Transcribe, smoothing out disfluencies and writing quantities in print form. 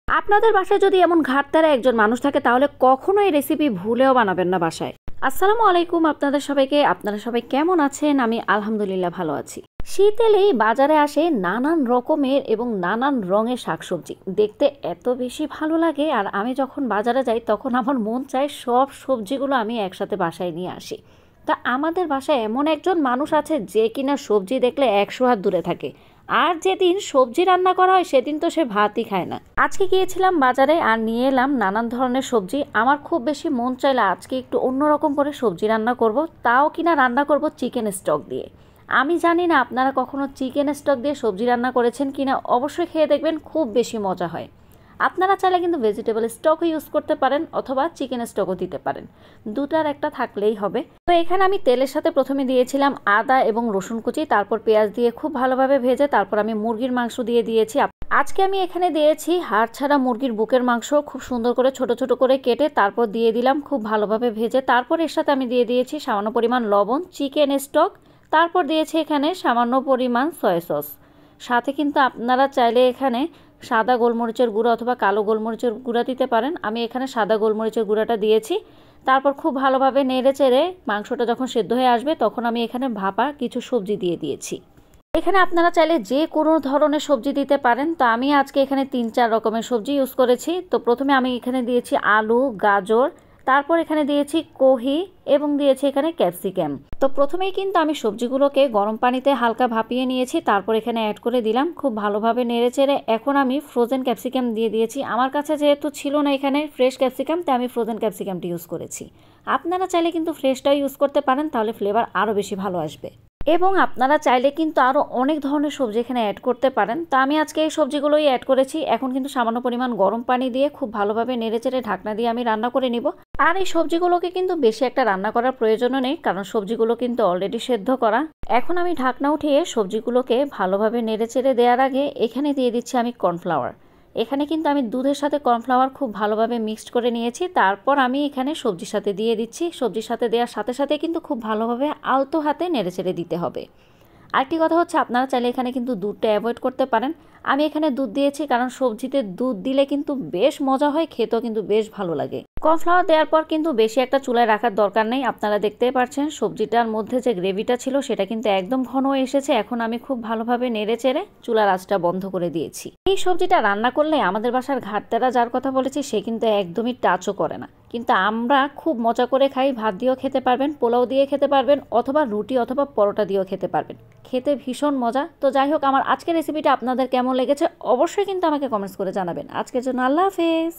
আপনাদের বাসায় যদি এমন ঘাটতারা একজন মানুষ থাকে তাহলে কখনো এই রেসিপি ভুলেও বানাবেন না বাসায়। আসসালামু আলাইকুম আপনাদের সবাইকে। আপনারা সবাই কেমন আছেন? আমি আলহামদুলিল্লাহ ভালো আছি। শীত এলেই বাজারে আসে নানান রকমের এবং নানান রঙের শাকসবজি, দেখতে এত বেশি ভালো লাগে। আর আমি যখন বাজারে যাই তখন আমার মন চায় সব সবজিগুলো আমি একসাথে বাসায় নিয়ে আসি। তা আমাদের বাসায় এমন একজন মানুষ আছে যে কিনা সবজি দেখলে 100 হাত দূরে থাকে, আর যেদিন সবজি রান্না করা হয় সেদিন তো সে ভাতই খায় না। আজকে গিয়েছিলাম বাজারে আর নিয়ে এলাম নানান ধরনের সবজি। আমার খুব বেশি মন চাইলে আজকে একটু অন্যরকম করে সবজি রান্না করব, তাও কিনা রান্না করব চিকেন স্টক দিয়ে। আমি জানি না আপনারা কখনো চিকেন স্টক দিয়ে সবজি রান্না করেছেন কিনা, অবশ্যই খেয়ে দেখবেন, খুব বেশি মজা হয়। আপনারা চাইলে কিন্তু ভেজিটেবল স্টকও ইউজ করতে পারেন অথবা চিকেন স্টকও দিতে পারেন, দুটার একটা থাকলেই হবে। তো এখানে আমি তেলের সাথে প্রথমে দিয়েছিলাম আদা এবং রসুন কুচি, তারপর পেঁয়াজ দিয়ে খুব ভালোভাবে ভেজে তারপর আমি মুরগির মাংস দিয়ে দিয়েছি। আজকে আমি এখানে দিয়েছি হাড় ছাড়া মুরগির বুকের মাংস, খুব সুন্দর করে ছোট ছোট করে কেটে তারপর দিয়ে দিলাম খুব ভালোভাবে ভেজে। তারপর এর সাথে আমি দিয়ে দিয়েছি সামান্য পরিমাণ লবণ, চিকেন স্টক, তারপর দিয়েছি এখানে সামান্য পরিমাণ সয়া সস। সাথে কিন্তু আপনারা চাইলে এখানে সাদা গোলমরিচের গুঁড়া অথবা কালো গোলমরিচের গুঁড়া দিতে পারেন। আমি এখানে সাদা গোলমরিচের গুঁড়াটা দিয়েছি। তারপর খুব ভালোভাবে নেড়ে চেড়ে মাংসটা যখন সেদ্ধ হয়ে আসবে তখন আমি এখানে ভাপা কিছু সবজি দিয়ে দিয়েছি। এখানে আপনারা চাইলে যে কোনো ধরনের সবজি দিতে পারেন। তো আমি আজকে এখানে 3-4 রকমের সবজি ইউজ করেছি। তো প্রথমে আমি এখানে দিয়েছি আলু, গাজর, তারপর এখানে দিয়েছি কহি এবং দিয়েছি এখানে ক্যাপসিকাম। তো প্রথমেই কিন্তু আমি সবজিগুলোকে গরম পানিতে হালকা ভাপিয়ে নিয়েছি, তারপর এখানে অ্যাড করে দিলাম খুব ভালোভাবে নেড়েচেড়ে। এখন আমি ফ্রোজেন ক্যাপসিকাম দিয়ে দিয়েছি। আমার কাছে যেহেতু ছিল না এখানে ফ্রেশ ক্যাপসিকাম, তাই আমি ফ্রোজেন ক্যাপসিকামটি ইউজ করেছি। আপনারা চাইলে কিন্তু ফ্রেশটাও ইউজ করতে পারেন, তাহলে ফ্লেভার আরও বেশি ভালো আসবে। এবং আপনারা চাইলে কিন্তু আরও অনেক ধরনের সবজি এখানে অ্যাড করতে পারেন। তা আমি আজকে এই সবজিগুলোই অ্যাড করেছি। এখন কিন্তু সামান্য পরিমাণ গরম পানি দিয়ে খুব ভালোভাবে নেড়েচেড়ে ঢাকনা দিয়ে আমি রান্না করে নিব। আর এই সবজিগুলোকে কিন্তু বেশি একটা রান্না করার প্রয়োজনও নেই, কারণ সবজিগুলো কিন্তু অলরেডি সেদ্ধ করা। এখন আমি ঢাকনা উঠিয়ে সবজিগুলোকে ভালোভাবে নেড়েচেড়ে দেওয়ার আগে এখানে দিয়ে দিচ্ছি আমি কর্নফ্লাওয়ার। এখানে কিন্তু আমি দুধের সাথে কর্নফ্লাওয়ার খুব ভালোভাবে মিক্সড করে নিয়েছি, তারপর আমি এখানে সবজির সাথে দিয়ে দিচ্ছি। সবজির সাথে দেওয়ার সাথে সাথে কিন্তু খুব ভালোভাবে আলতো হাতে নেড়েচেড়ে দিতে হবে। আরেকটি কথা হচ্ছে, আপনারা চাইলে এখানে কিন্তু দুধটা অ্যাভয়েড করতে পারেন। আমি এখানে দুধ দিয়েছি কারণ সবজিতে দুধ দিলে কিন্তু বেশ মজা হয়, খেতেও কিন্তু বেশ ভালো লাগে। কর্নফ্লাওয়ার দেওয়ার পর কিন্তু বেশি একটা চুলায় রাখার দরকার নেই। আপনারা দেখতেই পাচ্ছেন সবজিটার মধ্যে যে গ্রেভিটা ছিল সেটা কিন্তু একদম ঘন হয়ে এসেছে। এখন আমি খুব ভালোভাবে নেড়ে চেড়ে চুলার আঁচটা বন্ধ করে দিয়েছি। এই সবজিটা রান্না করলে আমাদের বাসার ঘাটতেরা যার কথা বলেছি সে কিন্তু একদমই টাচও করে না, কিন্তু আমরা খুব মজা করে খাই। ভাত দিয়েও খেতে পারবেন, পোলাও দিয়ে খেতে পারবেন, অথবা রুটি অথবা পরোটা দিয়েও খেতে পারবেন, খেতে ভীষণ মজা। তো যাই হোক, আমার আজকের রেসিপিটা আপনাদের কেমন লেগেছে অবশ্যই কিন্তু আমাকে কমেন্টস করে জানাবেন। আজকের জন্য আল্লাহ হাফেজ।